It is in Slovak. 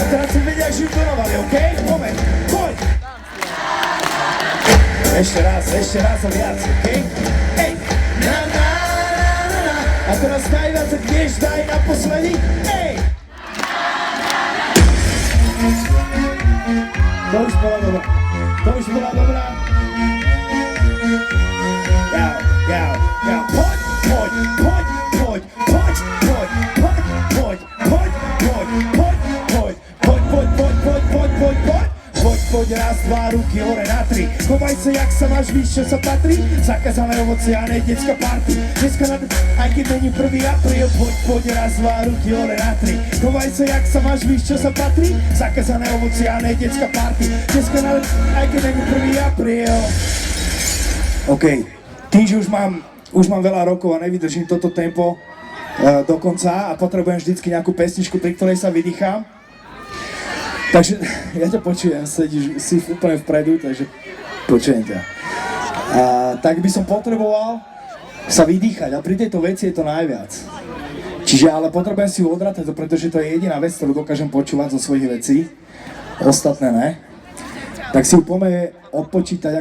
teraz som vedia, že ju dorovali, okej? Poď, poď! Ešte raz a viac, okej? Hej! Na, na, na, na, na. A teraz najviac, ak vieš, daj naposledy, hej! To už bola dobrá. Poď, raz, dva, ruky hore na tri. Chovaj sa, jak sa máš, víš, čo sa patrí. Zakázané ovocie a ne detská party. Dneska na aj keď není 1. apríl. Poď, raz, dva, ruky hore na tri. Chovaj sa, jak sa máš, víš, čo sa patrí. Zakázané ovocie a ne detská party. Dneska na aj keď není 1. apríl. OK, tým, že už mám veľa rokov a nevydržím toto tempo do konca a potrebujem vždycky nejakú pesničku, pri ktorej sa vydýcham. Takže ja ťa počujem, si úplne vpredu, takže počujem ťa. Tak by som potreboval sa vydýchať a pri tejto veci je to najviac. Čiže ale potrebujem si ju odratať, pretože to je jediná vec, ktorú dokážem počúvať zo svojich vecí. Ostatné ne. Tak si ju poďme odpočítať.